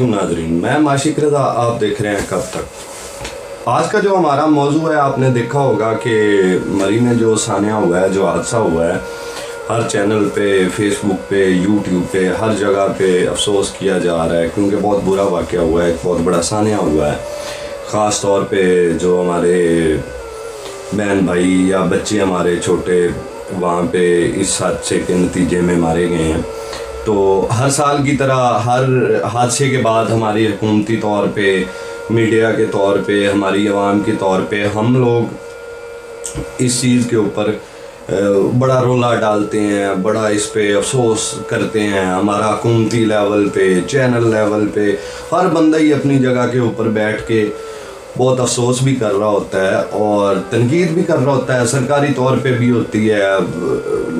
ناظرین، میں معاشق رضا، آپ دیکھ رہے ہیں کب تک۔ آج کا جو ہمارا موضوع ہے، آپ نے دیکھا ہوگا کہ مری میں جو سانحہ ہوا ہے، جو حادثہ ہوا ہے، ہر چینل پہ، فیس بک پہ، یوٹیوب پہ، ہر جگہ پہ افسوس کیا جا رہا ہے، کیونکہ بہت برا واقعہ ہوا ہے، ایک بہت بڑا سانحہ ہوا ہے۔ خاص طور پہ جو ہمارے بہن بھائی یا بچے ہمارے چھوٹے وہاں پہ اس حادثے کے نتیجے میں مارے گئے ہیں۔ تو ہر سال کی طرح ہر حادثے کے بعد ہماری حکومتی طور پہ، میڈیا کے طور پہ، ہماری عوام کے طور پہ ہم لوگ اس چیز کے اوپر بڑا رولا ڈالتے ہیں، بڑا اس پہ افسوس کرتے ہیں۔ ہمارا حکومتی لیول پہ، چینل لیول پہ ہر بندہ ہی اپنی جگہ کے اوپر بیٹھ کے بہت افسوس بھی کر رہا ہوتا ہے اور تنقید بھی کر رہا ہوتا ہے، سرکاری طور پہ بھی ہوتی ہے،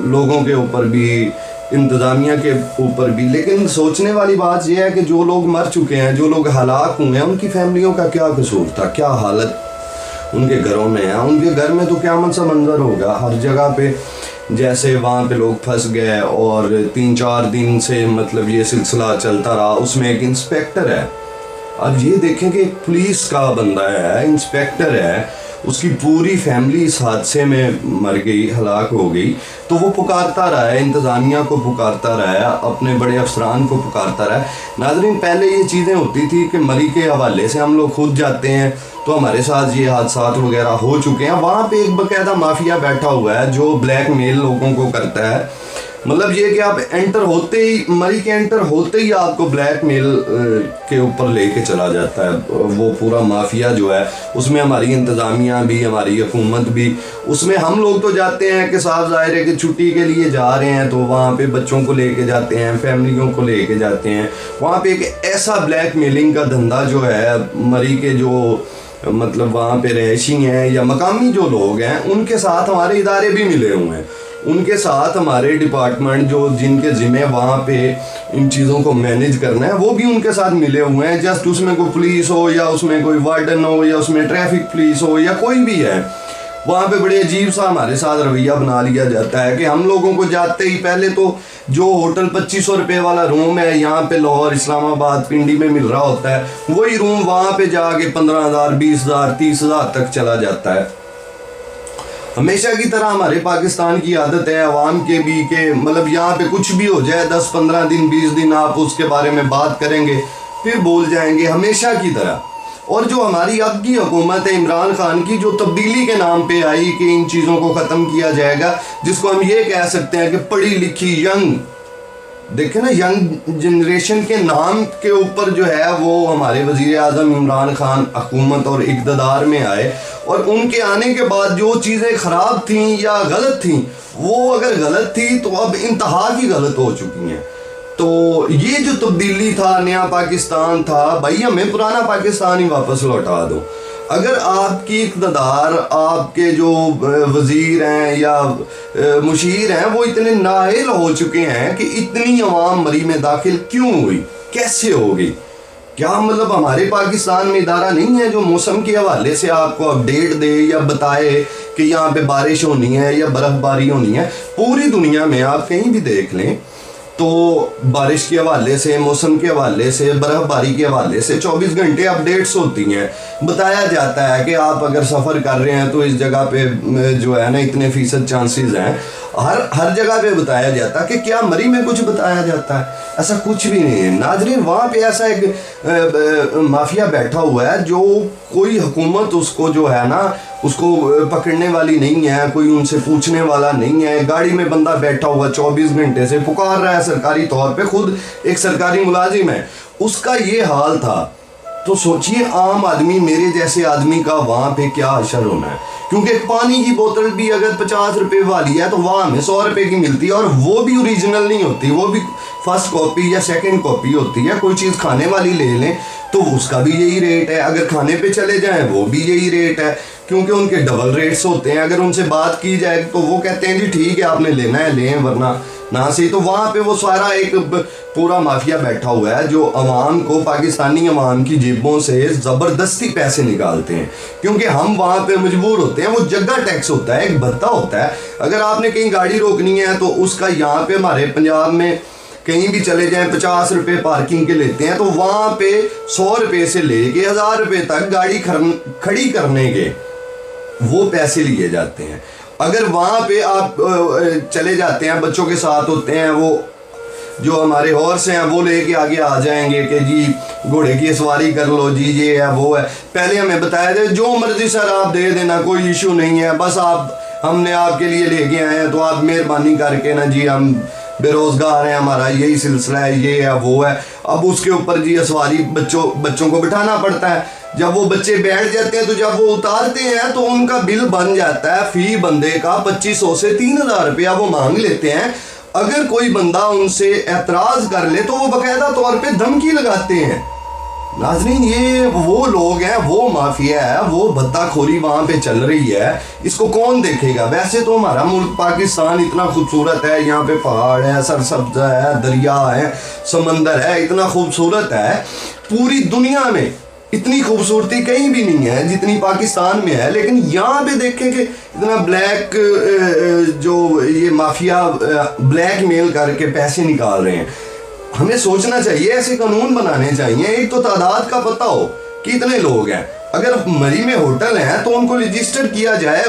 لوگوں کے اوپر بھی، انتظامیہ کے اوپر بھی۔ لیکن سوچنے والی بات یہ ہے کہ جو لوگ مر چکے ہیں، جو لوگ ہلاک ہوئے ہیں، ان کی فیملیوں کا کیا قصور تھا، کیا حالت ان کے گھروں میں ہے۔ ان کے گھر میں تو قیامت سا منظر ہوگا ہر جگہ پہ، جیسے وہاں پہ لوگ پھنس گئے اور 3-4 دن سے مطلب یہ سلسلہ چلتا رہا۔ اس میں ایک انسپیکٹر ہے، اب یہ دیکھیں کہ ایک پولیس کا بندہ ہے، انسپیکٹر ہے، اس کی پوری فیملی اس حادثے میں مر گئی، ہلاک ہو گئی، تو وہ پکارتا رہا ہے، انتظامیہ کو پکارتا رہا ہے، اپنے بڑے افسران کو پکارتا رہا ہے۔ ناظرین، پہلے یہ چیزیں ہوتی تھی کہ مری کے حوالے سے ہم لوگ خود جاتے ہیں تو ہمارے ساتھ یہ حادثات وغیرہ ہو چکے ہیں۔ وہاں پہ ایک باقاعدہ مافیا بیٹھا ہوا ہے جو بلیک میل لوگوں کو کرتا ہے، مطلب یہ کہ آپ انٹر ہوتے ہی، مری کے انٹر ہوتے ہی آپ کو بلیک میل کے اوپر لے کے چلا جاتا ہے۔ وہ پورا مافیا جو ہے، اس میں ہماری انتظامیہ بھی، ہماری حکومت بھی، اس میں ہم لوگ تو جاتے ہیں کہ صاف ظاہر ہے کہ چھٹی کے لیے جا رہے ہیں تو وہاں پہ بچوں کو لے کے جاتے ہیں، فیملیوں کو لے کے جاتے ہیں۔ وہاں پہ ایک ایسا بلیک میلنگ کا دھندا جو ہے، مری کے جو مطلب وہاں پہ رہائشی ہیں یا مقامی جو لوگ ہیں، ان کے ساتھ ہمارے ادارے بھی ملے ہوئے ہیں، ان کے ساتھ ہمارے ڈپارٹمنٹ جو جن کے ذمہ وہاں پہ ان چیزوں کو مینیج کرنا ہے، وہ بھی ان کے ساتھ ملے ہوئے ہیں۔ جسٹ اس میں کوئی پولیس ہو یا اس میں کوئی وارڈن ہو یا اس میں ٹریفک پولیس ہو یا کوئی بھی ہے، وہاں پہ بڑے عجیب سا ہمارے ساتھ رویہ بنا لیا جاتا ہے کہ ہم لوگوں کو جاتے ہی پہلے تو جو ہوٹل 2500 روپے والا روم ہے یہاں پہ لاہور، اسلام آباد، پنڈی میں مل رہا ہوتا ہے، وہی روم وہاں پہ جا کے 15,000، 20,000، 30,000 تک چلا جاتا ہے۔ ہمیشہ کی طرح ہمارے پاکستان کی عادت ہے عوام کے بھی کہ مطلب یہاں پہ کچھ بھی ہو جائے، 10-15 دن، 20 دن آپ اس کے بارے میں بات کریں گے، پھر بھول جائیں گے، ہمیشہ کی طرح۔ اور جو ہماری اب کی حکومت ہے عمران خان کی، جو تبدیلی کے نام پہ آئی کہ ان چیزوں کو ختم کیا جائے گا، جس کو ہم یہ کہہ سکتے ہیں کہ پڑھی لکھی ینگ، دیکھیں نا، ینگ جنریشن کے نام کے اوپر جو ہے وہ ہمارے وزیر اعظم عمران خان حکومت اور اقتدار میں آئے، اور ان کے آنے کے بعد جو چیزیں خراب تھیں یا غلط تھیں، وہ اگر غلط تھی تو اب انتہا کی غلط ہو چکی ہیں۔ تو یہ جو تبدیلی تھا، نیا پاکستان تھا، بھائی ہمیں پرانا پاکستان ہی واپس لوٹا دو۔ اگر آپ کی اقتدار، آپ کے جو وزیر ہیں یا مشیر ہیں، وہ اتنے نااہل ہو چکے ہیں کہ اتنی عوام مری میں داخل کیوں ہوئی، کیسے ہو گئی؟ کیا مطلب ہمارے پاکستان میں ادارہ نہیں ہے جو موسم کے حوالے سے آپ کو اپڈیٹ دے یا بتائے کہ یہاں پہ بارش ہونی ہے یا برف باری ہونی ہے؟ پوری دنیا میں آپ کہیں بھی دیکھ لیں تو بارش کے حوالے سے، موسم کے حوالے سے، برف باری کے حوالے سے 24 گھنٹے اپڈیٹس ہوتی ہیں، بتایا جاتا ہے کہ آپ اگر سفر کر رہے ہیں تو اس جگہ پہ جو ہے نا اتنے فیصد چانسز ہیں، ہر جگہ پہ بتایا جاتا ہے۔ کہ کیا مری میں کچھ بتایا جاتا ہے؟ ایسا کچھ بھی نہیں ہے ناظرین۔ وہاں پہ ایسا ایک مافیا بیٹھا ہوا ہے جو کوئی حکومت اس کو جو ہے نا اس کو پکڑنے والی نہیں ہے، کوئی ان سے پوچھنے والا نہیں ہے۔ گاڑی میں بندہ بیٹھا ہوا 24 گھنٹے سے پکار رہا ہے سرکاری طور پہ، خود ایک سرکاری ملازم ہے، اس کا یہ حال تھا۔ تو سوچئے عام آدمی، میرے جیسے آدمی کا وہاں پہ کیا حشر ہونا ہے؟ کیونکہ پانی کی بوتل بھی اگر 50 روپے والی ہے تو وہاں ہمیں 100 روپے کی ملتی ہے، اور وہ بھی اوریجنل نہیں ہوتی، وہ بھی فرسٹ کاپی یا سیکنڈ کاپی ہوتی ہے۔ کوئی چیز کھانے والی لے لیں تو اس کا بھی یہی ریٹ ہے، اگر کھانے پہ چلے جائیں وہ بھی یہی ریٹ ہے، کیونکہ ان کے ڈبل ریٹس ہوتے ہیں۔ اگر ان سے بات کی جائے تو وہ کہتے ہیں جی ٹھیک ہے آپ نے لینا ہے لیں ورنہ نہ صحیح۔ تو وہاں پہ وہ سارا ایک پورا مافیا بیٹھا ہوا ہے جو عوام کو، پاکستانی عوام کی جیبوں سے زبردستی پیسے نکالتے ہیں، کیونکہ ہم وہاں پہ مجبور ہوتے ہیں۔ وہ جگہ ٹیکس ہوتا ہے، ایک بھتہ ہوتا ہے۔ اگر آپ نے کہیں گاڑی روکنی ہے تو اس کا یہاں پہ ہمارے پنجاب میں کہیں بھی چلے جائیں 50 روپے پارکنگ کے لیتے ہیں، تو وہاں پہ 100 روپے سے لے کے 1000 روپے تک گاڑی کھڑی کرنے کے وہ پیسے لیے جاتے ہیں۔ اگر وہاں پہ آپ چلے جاتے ہیں، بچوں کے ساتھ ہوتے ہیں، وہ جو ہمارے ہارس ہیں وہ لے کے آگے آ جائیں گے کہ جی گھوڑے کی سواری کر لو جی، یہ ہے وہ ہے، پہلے ہمیں بتایا تھا جو مرضی سر آپ دے دینا، کوئی ایشو نہیں ہے، بس ہم نے آپ کے لیے لے کے آئے ہیں تو آپ مہربانی کر کے نا جی، ہم بے روزگار ہیں، ہمارا یہی سلسلہ ہے، یہ ہے وہ ہے۔ اب اس کے اوپر جی سواری بچوں کو بٹھانا پڑتا ہے۔ جب وہ بچے بیٹھ جاتے ہیں تو جب وہ اتارتے ہیں تو ان کا بل بن جاتا ہے فی بندے کا 2500 سے 3000 روپیہ وہ مانگ لیتے ہیں۔ اگر کوئی بندہ ان سے اعتراض کر لے تو وہ باقاعدہ طور پہ دھمکی لگاتے ہیں۔ ناظرین، یہ وہ لوگ ہیں، وہ مافیا ہے، وہ بھتہ خوری وہاں پہ چل رہی ہے، اس کو کون دیکھے گا؟ ویسے تو ہمارا ملک پاکستان اتنا خوبصورت ہے، یہاں پہ پہاڑ ہے، سرسبزہ ہے، دریا ہے، سمندر ہے، اتنا خوبصورت ہے، پوری دنیا میں اتنی خوبصورتی کہیں بھی نہیں ہے جتنی پاکستان میں ہے۔ لیکن یہاں پہ دیکھیں کہ اتنا بلیک جو یہ مافیا بلیک میل کر کے پیسے نکال رہے ہیں۔ ہمیں سوچنا چاہیے، ایسے قانون بنانے چاہیے، ایک تو تعداد کا پتہ ہو کہ اتنے لوگ ہیں، اگر مری میں ہوٹل ہیں تو ان کو رجسٹر کیا جائے،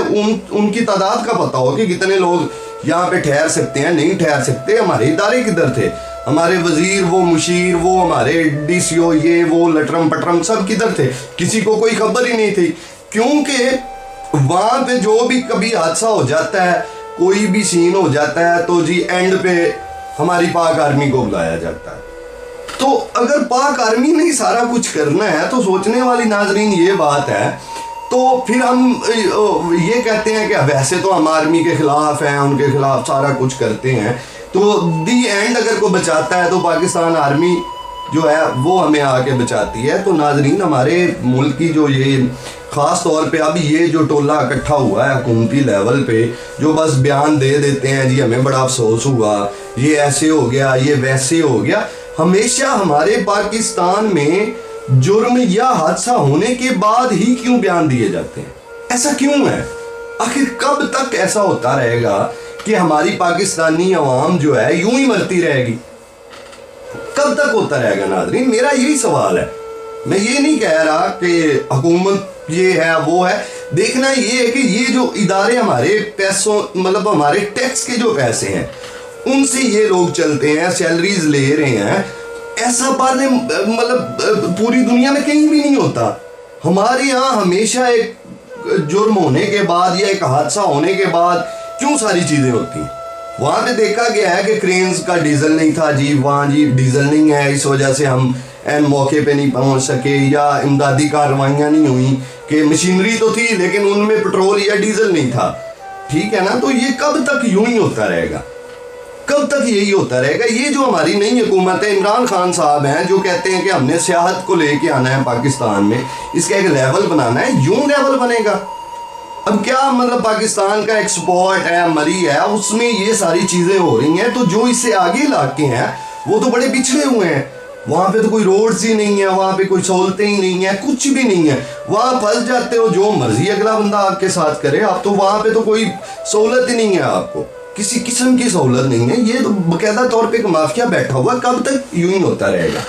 ان کی تعداد کا پتہ ہو کہ کتنے لوگ یہاں پہ ٹھہر سکتے ہیں، نہیں ٹھہر سکتے۔ ہمارے ادارے کدھر تھے؟ ہمارے وزیر، وہ مشیر، وہ ہمارے ڈی سی او، یہ وہ لٹرم پٹرم سب کدھر تھے؟ کسی کو کوئی خبر ہی نہیں تھی، کیونکہ وہاں پہ جو بھی کبھی حادثہ ہو جاتا ہے، کوئی بھی سین ہو جاتا ہے تو جی اینڈ پہ ہماری پاک آرمی کو بلایا جاتا ہے۔ تو اگر پاک آرمی نے سارا کچھ کرنا ہے تو سوچنے والی ناظرین یہ بات ہے، تو پھر ہم یہ کہتے ہیں کہ ویسے تو ہم آرمی کے خلاف ہیں، ان کے خلاف سارا کچھ کرتے ہیں، تو دی اینڈ اگر کوئی بچاتا ہے تو پاکستان آرمی جو ہے وہ ہمیں آ کے بچاتی ہے۔ تو ناظرین، ہمارے ملک کی جو یہ خاص طور پہ اب یہ جو ٹولہ اکٹھا ہوا ہے حکومتی لیول پہ، جو بس بیان دے دیتے ہیں جی ہمیں بڑا افسوس ہوا، یہ ایسے ہو گیا، یہ ویسے ہو گیا، ہمیشہ ہمارے پاکستان میں جرم یا حادثہ ہونے کے بعد ہی کیوں بیان دیے جاتے ہیں؟ ایسا کیوں ہے؟ آخر کب تک ایسا ہوتا رہے گا کہ ہماری پاکستانی عوام جو ہے یوں ہی مرتی رہے گی؟ کب تک ہوتا رہے گا ناظرین؟ میرا یہی سوال ہے۔ میں یہ نہیں کہہ رہا کہ حکومت یہ ہے وہ ہے، دیکھنا یہ ہے کہ یہ جو ادارے ہمارے پیسوں مطلب ہمارے ٹیکس کے جو پیسے ہیں ان سے یہ لوگ چلتے ہیں، سیلریز لے رہے ہیں، ایسا مطلب پوری دنیا میں کہیں بھی نہیں ہوتا۔ ہمارے یہاں ہمیشہ ایک جرم ہونے کے بعد یا ایک حادثہ ہونے کے بعد کیوں ساری چیزیں ہوتی ہیں؟ وہاں پہ دیکھا گیا ہے کہ کرینز کا ڈیزل نہیں تھا جی، وہاں جی ڈیزل نہیں ہے، اس وجہ سے ہم این موقع پہ نہیں پہنچ سکے، یا امدادی کارروائیاں نہیں ہوئیں، کہ مشینری تو تھی لیکن ان میں پٹرول یا ڈیزل نہیں تھا، ٹھیک ہے نا؟ تو یہ کب تک یوں ہی ہوتا رہے گا؟ کب تک یہی ہوتا رہے گا؟ یہ جو ہماری نئی حکومت ہے، عمران خان صاحب ہیں جو کہتے ہیں کہ ہم نے سیاحت کو لے کے آنا ہے پاکستان میں، اس کا ایک لیول بنانا ہے، یوں لیول بنے گا؟ اب کیا مطلب پاکستان کا ایکسپورٹ ہے، مری ہے، اس میں یہ ساری چیزیں ہو رہی ہیں، تو جو اس سے آگے علاقے ہیں وہ تو بڑے پچھڑے ہوئے ہیں، وہاں پہ تو کوئی روڈز ہی نہیں ہے، وہاں پہ کوئی سہولتیں ہی نہیں ہیں، کچھ بھی نہیں ہے، وہاں پھنس جاتے ہو، جو مرضی اگلا بندہ آپ کے ساتھ کرے، آپ تو وہاں پہ تو کوئی سہولت ہی نہیں ہے، آپ کو کسی قسم کی سہولت نہیں ہے۔ یہ تو باقاعدہ طور پہ ایک مافیا بیٹھا ہوا، کب تک یوں ہی ہوتا رہے گا؟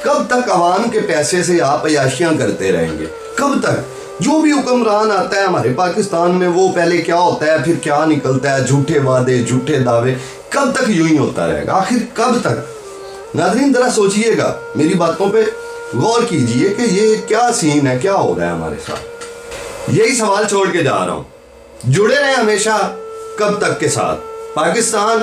کب تک عوام کے پیسے سے آپ عیاشیاں کرتے رہیں گے؟ کب تک؟ جو بھی حکمران آتا ہے ہمارے پاکستان میں، وہ پہلے کیا ہوتا ہے پھر کیا نکلتا ہے، جھوٹے وعدے، جھوٹے دعوے، کب تک یوں ہی ہوتا رہے گا؟ آخر کب تک؟ ناظرین ذرا سوچئے گا، میری باتوں پہ غور کیجئے کہ یہ کیا سین ہے، کیا ہو رہا ہے ہمارے ساتھ۔ یہی سوال چھوڑ کے جا رہا ہوں، جڑے رہیں ہمیشہ کب تک کے ساتھ۔ پاکستان